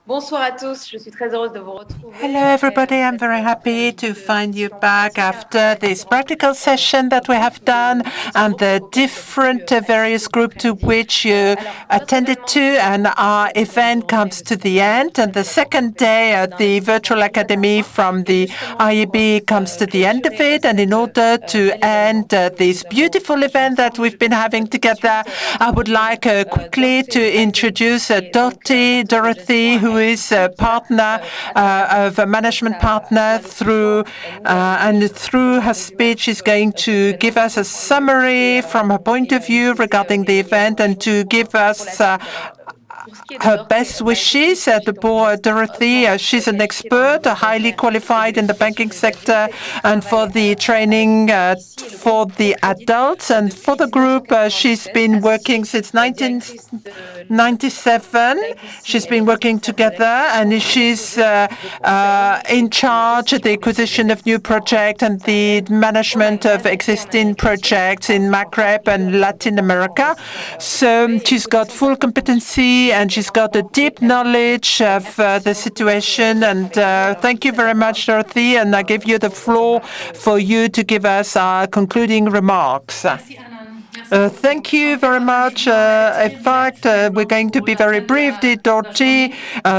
Bonsoir à tous, je suis très heureuse de vous retrouver Hello, après everybody. I'm cette very happy après-midi to de find you discussion back after interdisciplinaire this practical session that we have done multi and the auxquels vous avez pu different various assister cet groups to après-midi. which you Notre attended événement to. se tient And en our cette deuxième event journée comes de to cette the académie end. And the présidentielle second européenne day at the d'investissement Virtual Academy contemporain. from Et the justement pour IEB comes to the end of clôturer it. And in order to bel événement end que this nous avons beautiful vécu event that ensemble, je we've been passe having tout de together, suite au I would micro like quickly to d'Orphée Azemi, introduce qui est donc partenaire de gestion Dorothy, à who is a ICT, qui va, partner à travers of a management partner through nous and aborder through dans her un résumé un speech petit is peu going cette to give us a présentation pour nous expliquer summary from her point of nous view expliquer regarding les the meilleures event and choses to give pour la us suite. Alors, pour ce qui est de her best Azemi, il wishes. s'agit The donc d'une poor gestion Dorothy, hautement she's an qualifiée dans le expert, monde highly bancaire et de qualified in the l'éducation banking des adultes. sector, Elle qui and for travaille the avec training ici et le for groupe the ProCrédit adults. And for depuis the group, she's 1997, been working associée since directrice de l'IBC 1997. She's elle est been working responsable de together, l'acquisition and de nouveaux she's projets de conseil in et de charge of the gestion de ces acquisition of new investissements en projects and the Maghreb, au management of Maghreb et en existing Amérique latine, projects in en Maghreb and particulier Latin en America. gestion So privée et une she's got connaissance full approfondie competency du and she's got a développement et deep knowledge de of the l'acquisition. Donc, situation. c'est And avec vous, alors je vous thank you cède very la parole much, Dorothy. And I give you the pour vos floor remarques for you to give us our concluding remarks. Merci Anan, merci beaucoup. Thank you En fait, very much. In fact, we're going to be very brief, Dorothy,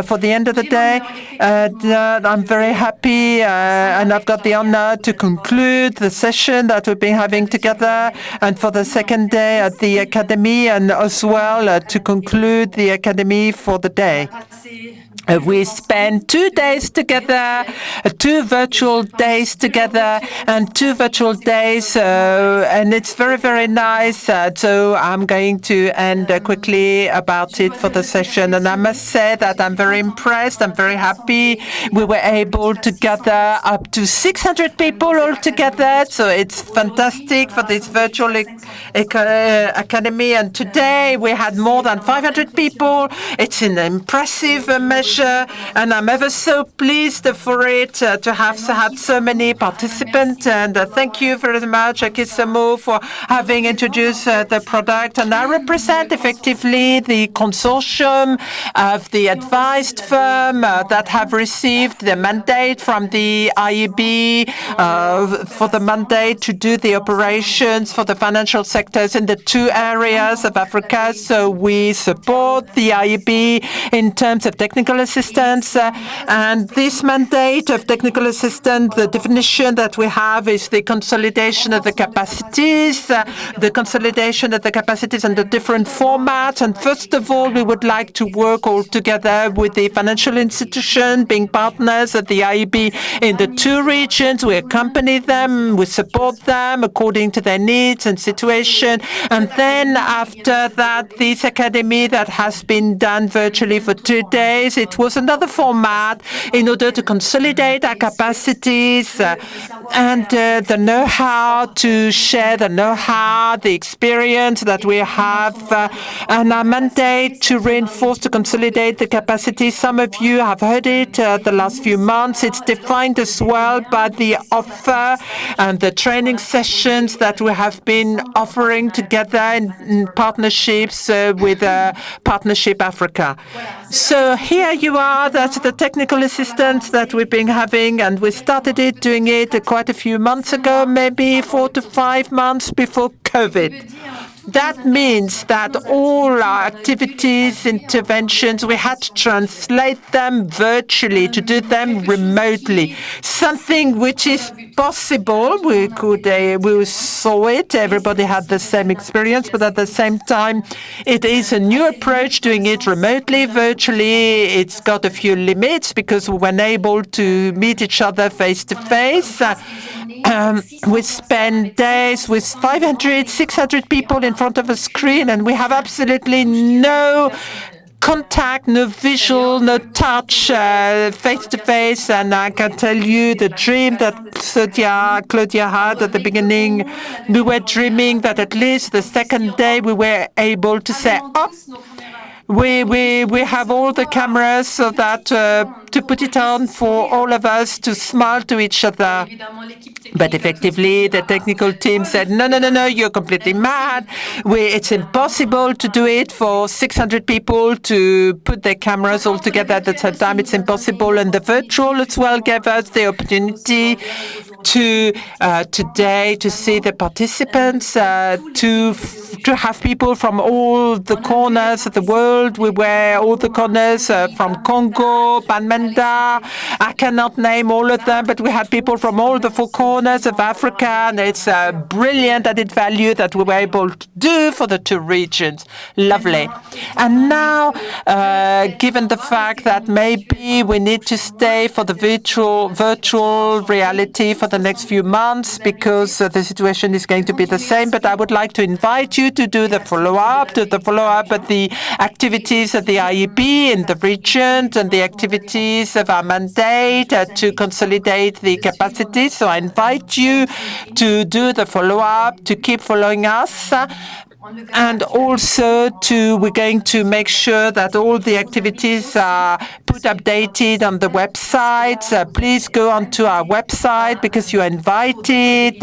for the end of the day. I'm very happy, and I've got the honor to conclude the session that we've been having together, and for the second day at the Academy, and as well to conclude the Academy for the day. We spent 2 days together, 2 virtual days together, and 2 virtual days, and it's very, very nice. So I'm going to end quickly about it for the session. And I must say that I'm very impressed. I'm very happy. We were able to gather up to 600 people all together. So it's fantastic for this virtual academy. And today we had more than 500 people. It's an impressive measure. And I'm ever so pleased for it to have had so many participants. And thank you very much, Kisamo, for having introduced the product. And I represent effectively the consortium of the advised firm that have received the mandate from the IEB for the mandate to do the operations for the financial sectors in the 2 areas of Africa. So we support the IEB in terms of technical assistance. And this mandate of technical assistance, the definition that we have is the consolidation of the capacities, and the different formats. And first of all, we would like to work all together with the financial institution, being partners at the IEB in the 2 regions. We accompany them, we support them according to their needs and situation. And then after that, this academy that has been done virtually for 2 days, it was another format in order to consolidate our capacities and the know-how, to share the know-how, the experience that we have, and our mandate to reinforce, to consolidate the capacity. Some of you have heard it the last few months. It's defined as well by the offer and the training sessions that we have been offering together in partnerships with Partnership Africa. So here you are. That's the technical assistance that we've been having, and we started doing it quite a few months ago, maybe 4 to 5 months before COVID. That means that all our activities, interventions, we had to translate them virtually, to do them remotely. Something which is possible. We saw it. Everybody had the same experience, but at the same time, it is a new approach doing it remotely, virtually. It's got a few limits because we weren't able to meet each other face to face. We spend days with 500, 600 people in front of a screen, and we have absolutely no contact, no visual, no touch, face-to-face. And I can tell you the dream that Claudia had at the beginning. We were dreaming that at least the second day we were able to say, oh, We have all the cameras so that to put it on for all of us to smile to each other. But effectively, the technical team said, no, you're completely mad. It's impossible to do it for 600 people to put their cameras all together at the same time. It's impossible. And the virtual as well gave us the opportunity to today to see the participants, to have people from all the corners of the world. We were all the corners from Congo, Bamenda. I cannot name all of them, but we had people from all the four corners of Africa, and it's a brilliant added value that we were able to do for the two regions. Lovely. And now, given the fact that maybe we need to stay for the virtual reality for the next few months because the situation is going to be the same, but I would like to invite you to do the follow-up at the activities of the IEB in the region and the activities of our mandate to consolidate the capacity. So I invite you to do the follow-up, to keep following us. And also we're going to make sure that all the activities are put updated on the website. Please go onto our website because you are invited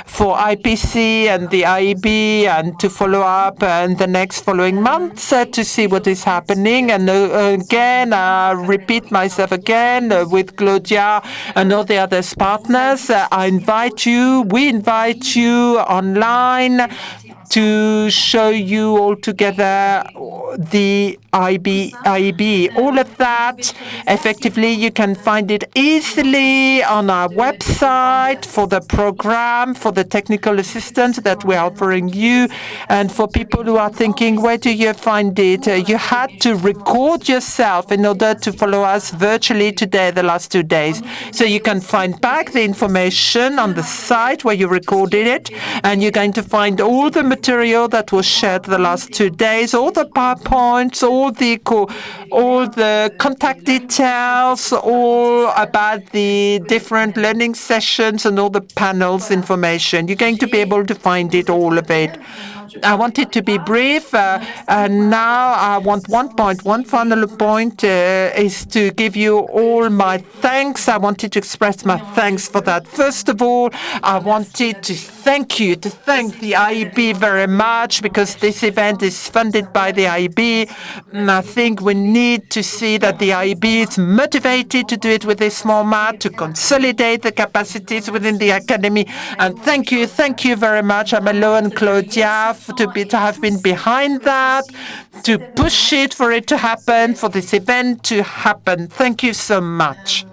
for IPC and the IEB and to follow up in the next following months to see what is happening. And again, I repeat myself again with Claudia and all the other partners. We invite you online to show you all together the IEB. All of that, effectively, you can find it easily on our website for the program, for the technical assistance that we're offering you. And for people who are thinking, where do you find it? You had to record yourself in order to follow us virtually today, the last 2 days. So you can find back the information on the site where you recorded it, and you're going to find all the material that was shared the last 2 days, all the PowerPoints, all the contact details, all about the different learning sessions and all the panels information. You're going to be able to find it, all of it. I wanted to be brief, and now I want one final point is to give you all my thanks. I wanted to express my thanks for that. First of all, I wanted to thank the IEB very much because this event is funded by the IEB. And I think we need to see that the IEB is motivated to do it with this format, to consolidate the capacities within the academy. And thank you very much, Amelo and Claudia, to have been behind that, to push it for it to happen, for this event to happen. Thank you so much.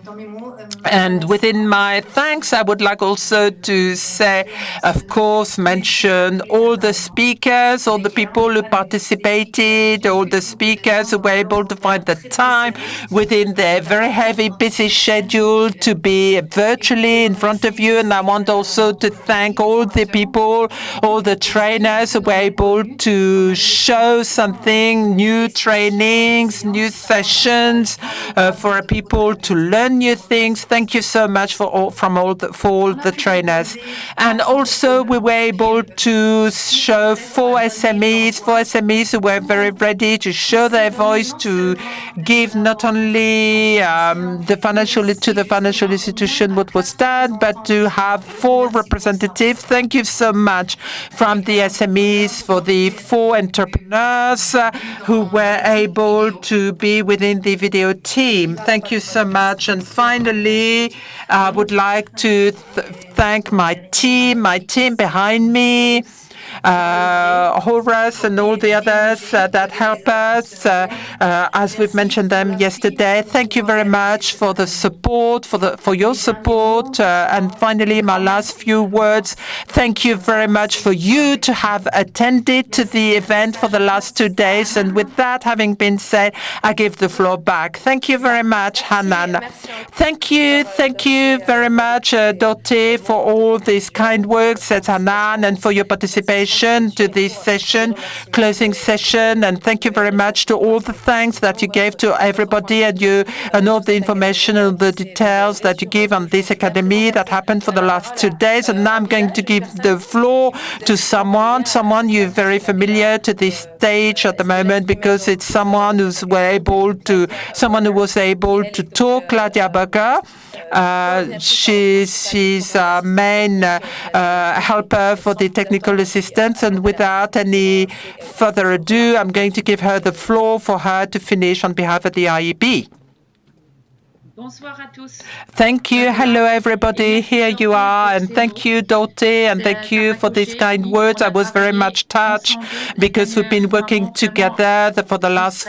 And within my thanks, I would like also to say, of course, mention all the speakers, all the people who participated, all the speakers who were able to find the time within their very heavy, busy schedule to be virtually in front of you. And I want also to thank all the people, all the trainers who were able to show something, new trainings, new sessions for people to learn new things. Thank you so much for all the trainers. And also we were able to show four SMEs who were very ready to show their voice, to give not only the financial institution what was done, but to have 4 representatives. Thank you so much from the SMEs for the 4 entrepreneurs who were able to be within the video team. Thank you so much. And finally, I would like to thank my team behind me, Horace and all the others that help us, as we've mentioned them yesterday. Thank you very much for the support, for your support. And finally, my last few words. Thank you very much for you to have attended to the event for the last 2 days. And with that having been said, I give the floor back. Thank you very much, Hanan. Thank you very much, Dottie, for all these kind words, Hanan, and for your participation invitation to this session, closing session, and thank you very much to all the thanks that you gave to everybody and all the information and the details that you give on this academy that happened for the last 2 days. And now I'm going to give the floor to someone you're very familiar to this stage at the moment, because it's someone who was able to talk, Claudia Berger. She's our main helper for the technical assistance, and without any further ado, I'm going to give her the floor for her to finish on behalf of the IEB. Thank you. Hello, everybody. Here you are. And thank you, Dorte, and thank you for these kind words. I was very much touched because we've been working together for the last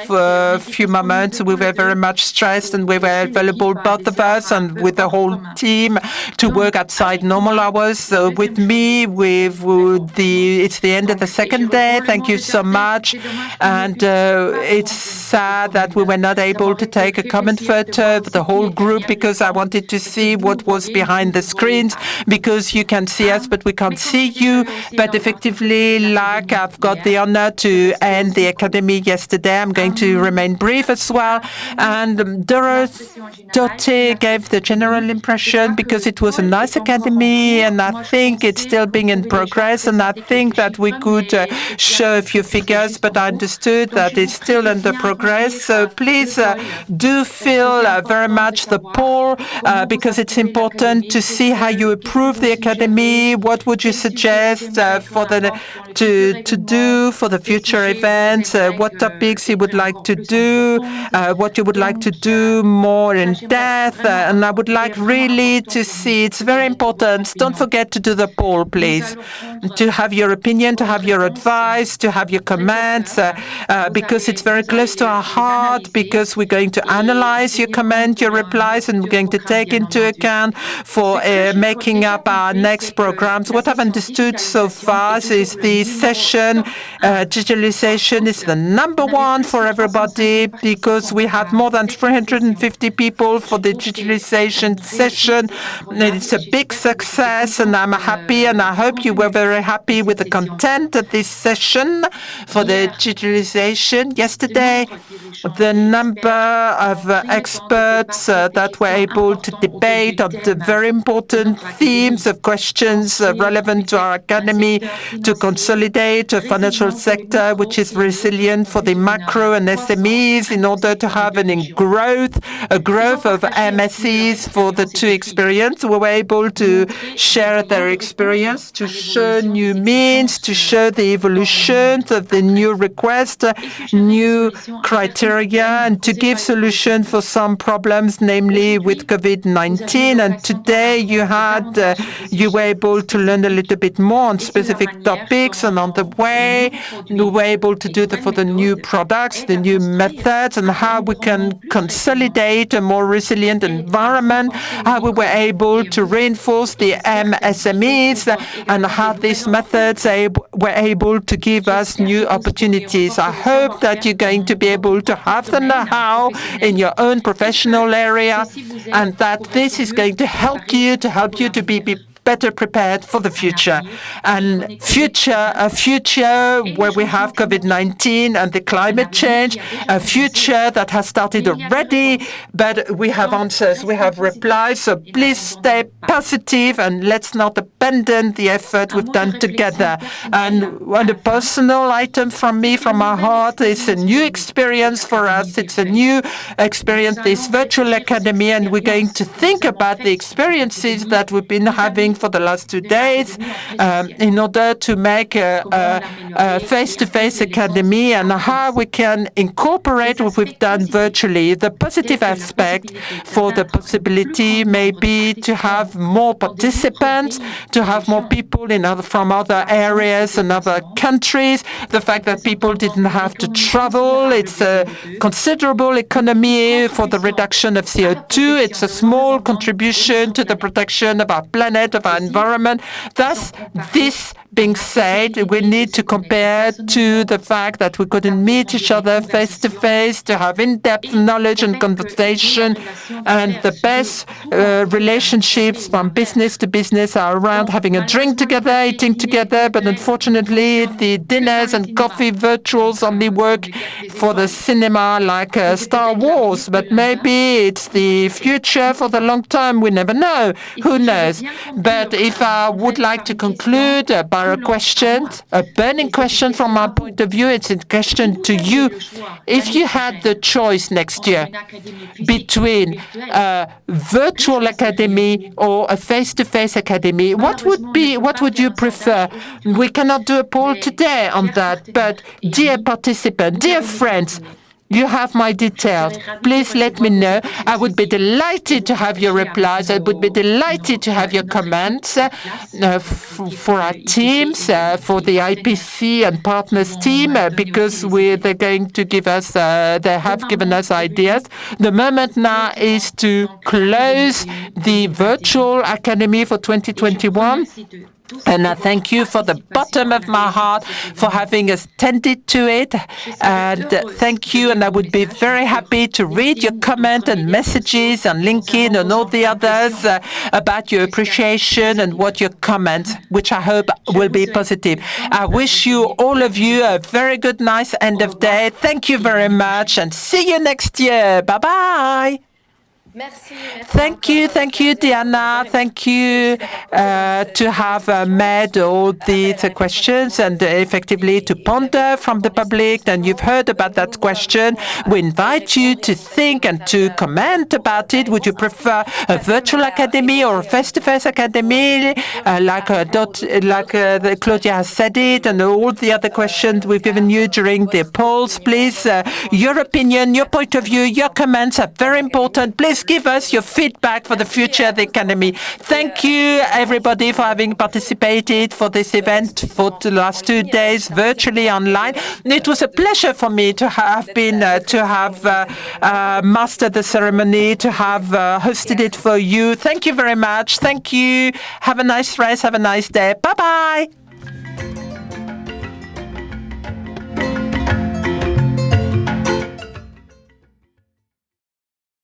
few moments. We were very much stressed, and we were available, both of us, and with the whole team, to work outside normal hours. So with me, it's the end of the second day. Thank you so much. And it's sad that we were not able to take a common photo of the whole group, because I wanted to see what was behind the screens, because you can see us but we can't see you. But effectively, like I've got the honor to end the academy yesterday, I'm going to remain brief as well. And Dorte gave the general impression, because it was a nice academy, and I think it's still being in progress, and I think that we could show a few figures, but I understood that it's still under progress. So please do fill very much the poll, because it's important to see how you improve the academy. What would you suggest to do for the future events? What topics you would like to do? What you would like to do more in depth? And I would like really to see. It's very important. Don't forget to do the poll, please. To have your opinion, to have your advice, to have your comments, because it's very close to our heart. Because we're going to analyze your comment, your replies, and we're going to take into account for making up our next programs. What I've understood so far is the session digitalization is the number one for everybody, because we had more than 350 people for the digitalization session. It's a big success, and I'm happy, and I hope you were very happy with the content of this session for the digitalization. Yesterday, the number of experts that were able to debate on the very important themes of questions relevant to our academy, to consolidate a financial sector which is resilient for the macro and SMEs, in order to have a growth of MSCs for the two experience. We were able to share their experience, to show new means, to show the evolution of the new request, new criteria, and to give solution for some problems, namely with COVID-19. And today you were able to learn a little bit more on specific topics, and on the way we were able to do for the new products, the new methods, and how we can consolidate a more resilient environment, how we were able to reinforce the MSMEs, and how these methods were able to give us new opportunities. I hope that you're going to be able to have the know-how in your own professional area, and that this is going to help you to be better prepared for the future. And a future where we have COVID-19 and the climate change, a future that has started already, but we have answers, we have replies. So please stay positive, and let's not abandon the effort we've done together. And a personal item from me, from my heart, it's a new experience for us. It's a new experience, this virtual academy, and we're going to think about the experiences that we've been having for the last 2 days in order to make a face-to-face academy, and how we can incorporate what we've done virtually. The positive aspect for the possibility may be to have more participants, to have more people from other areas and other countries. The fact that people didn't have to travel, it's a considerable economy for the reduction of CO2. It's a small contribution to the protection of our planet, of our environment. Thus, this being said, we need to compare to the fact that we couldn't meet each other face to face, to have in-depth knowledge and conversation, and the best relationships from business to business are around having a drink together, eating together, but unfortunately the dinners and coffee virtuals only work for the cinema like Star Wars, but maybe it's the future for the long term, we never know, who knows. But if I would like to conclude by a question, a burning question from my point of view, it's a question to you. If you had the choice next year between a virtual academy or a face-to-face academy, what would you prefer? We cannot do a poll today on that, but dear participants, dear friends, you have my details. Please let me know. I would be delighted to have your replies. I would be delighted to have your comments for our teams, for the IPC and partners team, because they're going to give us, they have given us ideas. The moment now is to close the virtual academy for 2021. And I thank you for the bottom of my heart for having attended to it. And thank you. And I would be very happy to read your comment and messages on LinkedIn and all the others about your appreciation and what your comments, which I hope will be positive. I wish you, all of you, a very good, nice end of day. Thank you very much and see you next year. Bye-bye. Thank you, Diana. Thank you to have made all these questions and effectively to ponder from the public. And you've heard about that question. We invite you to think and to comment about it. Would you prefer a virtual academy or a face-to-face academy, like Claudia has said it, and all the other questions we've given you during the polls? Please, your opinion, your point of view, your comments are very important. Please give us your feedback for the future of the academy. Thank you, everybody, for having participated for this event for the last 2 days, virtually online. It was a pleasure for me to have mastered the ceremony, to have hosted it for you. Thank you very much. Thank you. Have a nice rest. Have a nice day. Bye-bye.